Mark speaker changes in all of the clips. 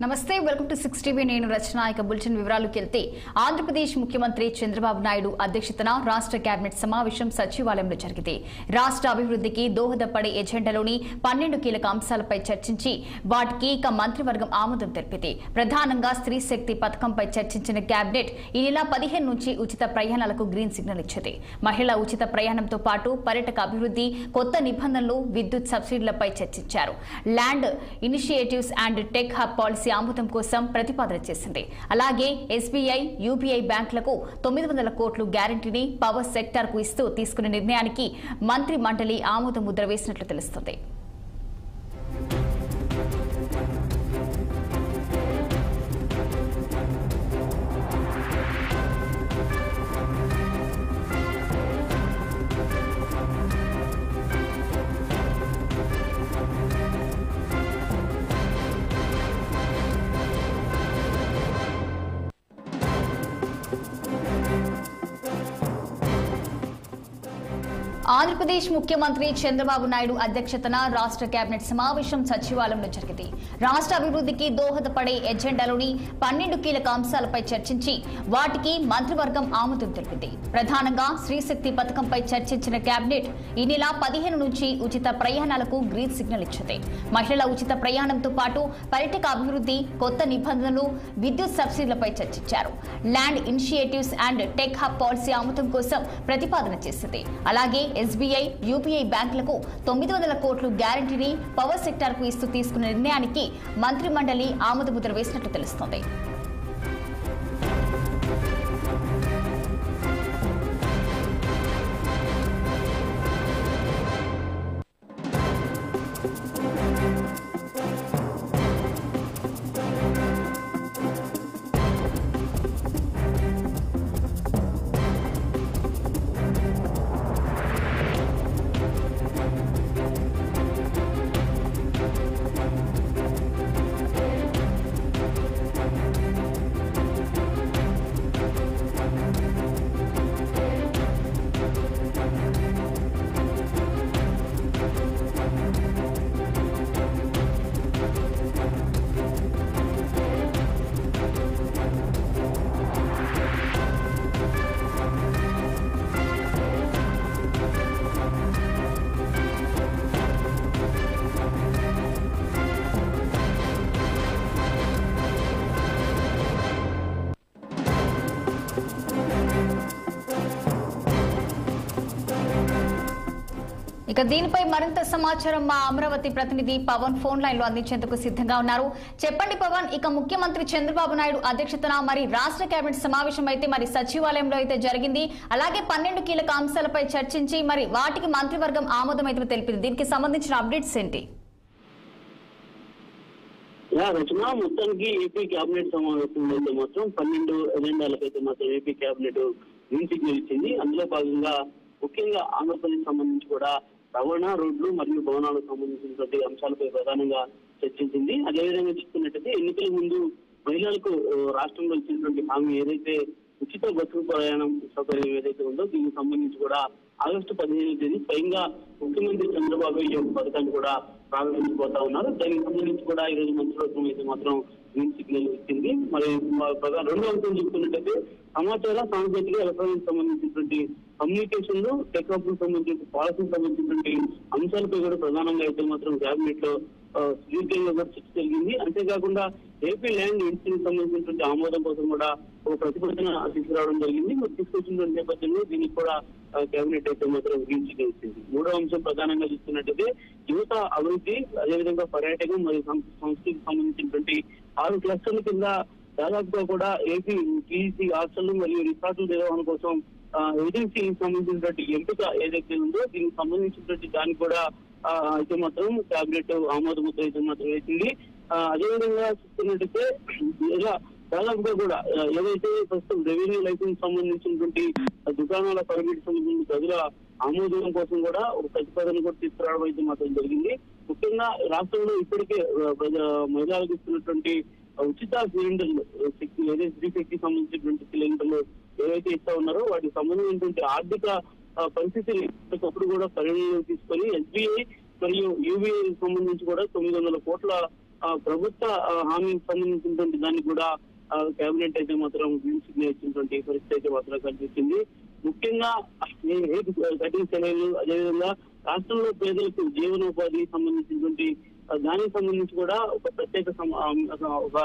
Speaker 1: నమస్తే welcome to 6 TV నేను రచన ఇక బులెటిన్ వివరాలకు వెళ్తే ఆంధ్రప్రదేశ్ ముఖ్యమంత్రి చంద్రబాబు నాయుడు అధ్యక్షతన రాష్ట్ర కేబినెట్ సమావేశం సచివాలయంలో జరిగింది. రాష్ట్ర అభివృద్ధికి దోహదపడే ఎజెండాలోని 12 కీలక అంశాలపై చర్చించి వాటికి ఇక మంత్రివర్గం ఆమోదం తెలిపింది. ప్రధానంగా స్త్రీ శక్తి పథకంపై చర్చించిన కేబినెట్ ఈ నెల 15 నుంచి ఉచిత ప్రయాణాలకు గ్రీన్ సిగ్నల్ ఇచ్చింది. మహిళా ఉచిత ప్రయాణంతో పాటు పర్యాటక అభివృద్ధి, కొత్త నిబంధనలు, విద్యుత్ సబ్సిడీలపై చర్చించారు. Land initiatives and tech hub policy ఆమోదం కోసం ప్రతిపాదన చేసింది. అలాగే ఎస్బీఐ, యూపీఐ బ్యాంకులకు 900 కోట్లు గ్యారంటీని పవర్ సెక్టార్ కు ఇస్తూ తీసుకున్న నిర్ణయానికి మంత్రి మండలి ఆమోద ముద్ర వేసినట్లు తెలుస్తోంది. ఆంధ్రప్రదేశ్ ముఖ్యమంత్రి చంద్రబాబు నాయుడు అధ్యక్షతన రాష్ట్ర కేబినెట్ సమావేశం సచివాలయంలో జరిగింది. రాష్ట్ర అభివృద్ధికి దోహదపడే ఎజెండాలోని 12 కీలక అంశాలపై చర్చించి వాటికి మంత్రివర్గం ఆమోదం తెలిపింది. ప్రధానంగా స్త్రీ శక్తి పథకంపై చర్చించిన కేబినెట్ ఈ నెల 15 నుంచి ఉచిత ప్రయాణాలకు గ్రీన్ సిగ్నల్ ఇచ్చింది. మహిళల ఉచిత ప్రయాణంతో పాటు పర్యాటక అభివృద్ధి, కొత్త నిబంధనలు, విద్యుత్ సబ్సిడీలపై చర్చించారు. Land initiatives and tech hub policy ఆమోదం కోసం ప్రతిపాదన చేసింది. అలాగే ఎస్బీఐ, యూపీఐ బ్యాంకులకు 900 కోట్లు గ్యారంటీని పవర్ సెక్టార్ కు ఇస్తూ తీసుకున్న నిర్ణయానికి మంత్రి మండలి ఆమోద ముద్ర వేసినట్లు తెలుస్తోంది. ఇక దీనిపై మరింత సమాచారం మా అమరావతి ప్రతినిధి పవన్ ఫోన్ లైన్ లో అందించేందుకు సిద్ధంగా ఉన్నారు. చెప్పండి పవన్, ఇక ముఖ్యమంత్రి చంద్రబాబు నాయుడు అధ్యక్షతన మరి రాష్ట్ర కేబినెట్ సమావేశం అయితే మరి సచివాలయంలో అయితే జరిగింది. అలాగే 12 కీలక అంశాలపై చర్చించి మరి వాటికి మంత్రివర్గం ఆమోదం అయితే తెలిపింది. దీనికి సంబంధించిన అప్డేట్స్ ఏంటి?
Speaker 2: రచన మొత్తానికి ఏపీ కేబినెట్ సమావేశం అయితే మాత్రం 12 ఎజెండాలకైతే మాత్రం ఏపీ కేబినెట్ గ్రీన్ సిగ్నల్ ఇచ్చింది. అందులో భాగంగా ముఖ్యంగా ఆంధ్రప్రదేశ్ సంబంధించి కూడా రవాణా, రోడ్లు మరియు భవనాలకు సంబంధించినటువంటి అంశాలపై ప్రధానంగా చర్చించింది. అదేవిధంగా చూసుకున్నట్టయితే ఎన్నికల ముందు మహిళలకు రాష్ట్రంలో ఇచ్చినటువంటి హామీ ఏదైతే ఉచిత బస్సు ప్రయాణం సౌకర్యం ఏదైతే ఉందో దీనికి సంబంధించి కూడా ఆగస్టు 15వ తేదీ స్వయంగా ముఖ్యమంత్రి చంద్రబాబు ఈ పథకాన్ని కూడా ప్రారంభించబోతా ఉన్నారు. దానికి సంబంధించి కూడా ఈ రోజు మంత్రివర్గం అయితే మాత్రం గ్రీన్ సిగ్నల్ ఇచ్చింది. మరి రెండో అంశం చూసుకున్నట్టయితే సమాచార, సాంకేతిక, ఎలక్ట్రానిక్ సంబంధించినటువంటి కమ్యూనికేషన్లు, టెక్ హబ్ సంబంధించిన పాలసీకి సంబంధించినటువంటి అంశాలపై కూడా ప్రధానంగా అయితే మాత్రం కేబినెట్ లో సుదీర్ఘంగా కూడా చర్చ జరిగింది. అంతేకాకుండా ఏపీ ల్యాండ్ ఇన్స్టిట్యూట్ సంబంధించినటువంటి ఆమోదం కోసం కూడా ఒక ప్రతిపాదన తీసుకురావడం జరిగింది. మరి తీసుకొచ్చిన నేపథ్యంలో దీనికి కూడా కేబినెట్ అయితే మాత్రం గ్రీన్ సిగ్నల్ ఇచ్చింది. మూడో అంశం ప్రధానంగా చూసుకున్నట్టయితే యువత అభివృద్ధి, అదేవిధంగా పర్యాటకం మరియు సంస్కృతికి సంబంధించినటువంటి 6 క్లస్టర్ల కింద దాదాపుగా కూడా ఏపీ టీసీ హాస్టల్ మరియు రిసార్టుల నిర్వహణ కోసం ఏజెన్సీకి సంబంధించినటువంటి ఎంపిక ఏదైతే ఉందో దీనికి సంబంధించినటువంటి దానికి కూడా అయితే మాత్రం కేబినెట్ ఆమోద ముద్ర అయితే మాత్రం వేసింది. అదేవిధంగా చూసుకున్నట్టయితే దాదాపుగా కూడా ఏదైతే ప్రస్తుతం రెవెన్యూ లైసెన్స్ సంబంధించినటువంటి దుకాణాల పర్మిట్ సంబంధించిన గదుల ఆమోదం కోసం కూడా ఒక ప్రతిపాదన కూడా తీసుకురావడం అయితే మాత్రం జరిగింది. ముఖ్యంగా రాష్ట్రంలో ఇప్పటికే మహిళలకు ఇస్తున్నటువంటి ఉచిత సిలిండర్లు ఏదైతే స్త్రీ శక్తికి సంబంధించినటువంటి సిలిండర్లు ఏవైతే ఇస్తా ఉన్నారో వాటికి సంబంధించినటువంటి ఆర్థిక పరిస్థితిని ఎప్పటికప్పుడు కూడా పరిగణలోకి తీసుకొని ఎస్బీఐ మరియు యూబీఐ సంబంధించి కూడా 900 కోట్ల ప్రభుత్వ హామీకి సంబంధించినటువంటి దాన్ని కూడా కేబినెట్ అయితే మాత్రం గ్రీన్ సిగ్నల్ ఇచ్చినటువంటి పరిస్థితి అయితే మాత్రం కనిపిస్తుంది. ముఖ్యంగా కఠిన చర్యలు, అదేవిధంగా రాష్ట్రంలో పేదలకు జీవనోపాధి సంబంధించినటువంటి దానికి సంబంధించి కూడా ఒక ప్రత్యేక ఒక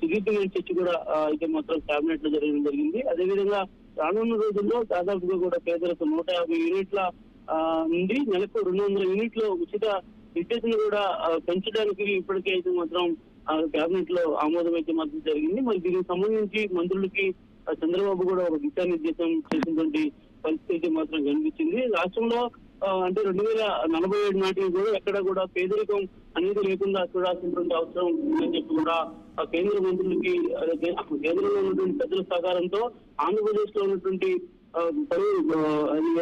Speaker 2: సుదీర్ఘమైన చర్చ కూడా అయితే మాత్రం కేబినెట్ లో జరిగింది. అదేవిధంగా రానున్న రోజుల్లో దాదాపుగా కూడా పేదలకు 150 యూనిట్ల నుండి నెలకు 200 యూనిట్ల ఉచిత విద్యుత్తును కూడా పెంచడానికి ఇప్పటికే అయితే మాత్రం కేబినెట్ లో ఆమోదం అయితే మాత్రం జరిగింది. మరి దీనికి సంబంధించి మంత్రులకి చంద్రబాబు కూడా ఒక దిశానిర్దేశం చేసినటువంటి పరిస్థితి మాత్రం కనిపించింది. రాష్ట్రంలో అంటే 2047 నాటికి కూడా ఎక్కడ కూడా పేదరికం అనేది లేకుండా చూడాల్సినటువంటి అవసరం ఉందని చెప్పి కూడా కేంద్ర మంత్రులకి కేంద్రంలో ఉన్నటువంటి పెద్దల సహకారంతో ఆంధ్రప్రదేశ్ లో ఉన్నటువంటి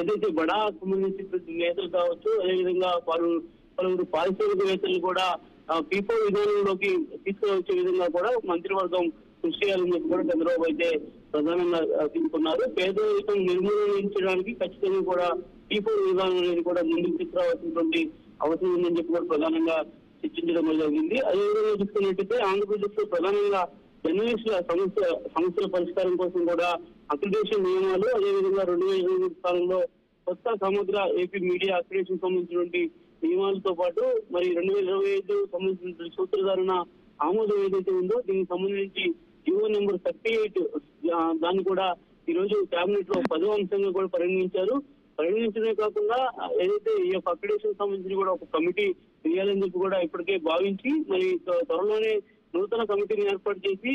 Speaker 2: ఏదైతే బడా సంబంధించినటువంటి నేతలు కావచ్చు, అదేవిధంగా పలువురు పారిశ్రామికవేత్తలు కూడా పీపో విధానంలోకి తీసుకువచ్చే విధంగా కూడా మంత్రివర్గం కృషి చేయాలని చెప్పి కూడా చంద్రబాబు అయితే ప్రధానంగా తీసుకున్నారు. పేదరికం నిర్మూలించడానికి ఖచ్చితంగా కూడా పీపో విధానం అనేది కూడా ముందుకు తీసుకురావాల్సినటువంటి అవసరం ఉందని చెప్పి కూడా ప్రధానంగా చర్చించడం జరిగింది. అదేవిధంగా చూసుకున్నట్టయితే ఆంధ్రప్రదేశ్ లో ప్రధానంగా జర్నలిస్టుల సమస్యల పరిష్కారం కోసం కూడా అక్రిడేషన్ నియమాలు, అదేవిధంగా 2020 స్థానంలో కొత్త సమగ్ర ఏపీ మీడియా అక్రిడేషన్ సంబంధించినటువంటి నియమాలతో పాటు మరి 2025 సంబంధించిన సూత్రధారణ ఆమోదం ఏదైతే ఉందో దీనికి సంబంధించి జీవో నెంబర్ 38 దాన్ని కూడా ఈ రోజు కేబినెట్ లో 10వ అంశంగా కూడా పరిగణించడమే కాకుండా ఏదైతే ఈ యొక్క అక్రిడేషన్ సంబంధించి కూడా ఒక కమిటీ వేయాలని చెప్పి కూడా ఇప్పటికే భావించి మరి త్వరలోనే నూతన కమిటీని ఏర్పాటు చేసి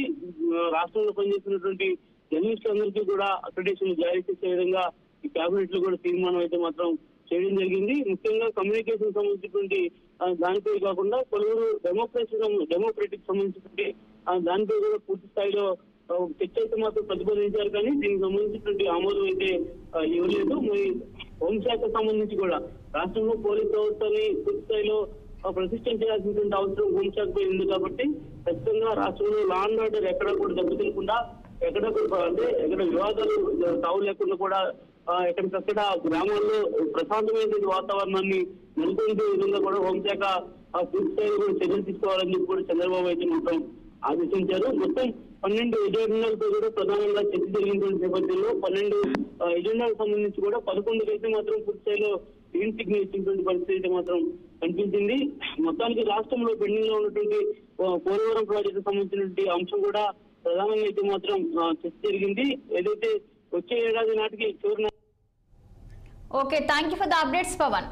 Speaker 2: రాష్ట్రంలో పనిచేస్తున్నటువంటి జర్నలిస్టులందరికీ కూడా అక్రిడేషన్ జారీ చేసే విధంగా ఈ కేబినెట్ లో కూడా తీర్మానం అయితే మాత్రం చేయడం జరిగింది. ముఖ్యంగా కమ్యూనికేషన్ సంబంధించినటువంటి దానిపై కాకుండా పలువురు డెమోక్రటిక్ సంబంధించినటువంటి దానిపై కూడా పూర్తి స్థాయిలో చర్చ అయితే మాత్రం ప్రతిపాదించారు. కానీ దీనికి సంబంధించినటువంటి ఆమోదం అయితే ఇవ్వలేదు. మరి హోంశాఖ సంబంధించి కూడా రాష్ట్రంలో పోలీస్ వ్యవస్థని పూర్తి స్థాయిలో ప్రతిష్టం చేయాల్సినటువంటి అవసరం హోంశాఖపై ఉంది కాబట్టి ఖచ్చితంగా రాష్ట్రంలో లా అండ్ ఆర్డర్ ఎక్కడ కూడా దెబ్బతినకుండా ఎక్కడ వివాదాలు తావు లేకుండా కూడా ఎక్కడికక్కడ గ్రామాల్లో ప్రశాంతమైన వాతావరణాన్ని నెలకొల్పే విధంగా కూడా హోంశాఖ పూర్తి స్థాయిలో కూడా చర్యలు తీసుకోవాలని చెప్పి కూడా చంద్రబాబు అయితే మొత్తం ఆదేశించారు. మొత్తం 12 ఎజెండాలతో కూడా ప్రధానంగా చర్చ జరిగినటువంటి నేపథ్యంలో 12 ఎజెండాలకు సంబంధించి కూడా 11 అయితే మాత్రం పూర్తి స్థాయిలో గ్రీన్ సిగ్నల్ ఇచ్చినటువంటి పరిస్థితి అయితే మాత్రం కనిపించింది. మొత్తానికి రాష్ట్రంలో పెండింగ్ లో ఉన్నటువంటి పోలవరం ప్రాజెక్టు సంబంధించినటువంటి అంశం కూడా ప్రధానంగా అయితే మాత్రం చర్చ జరిగింది. ఏదైతే వచ్చే ఏడాది నాటికి చివరి
Speaker 1: okay, thank you for the updates Pawan.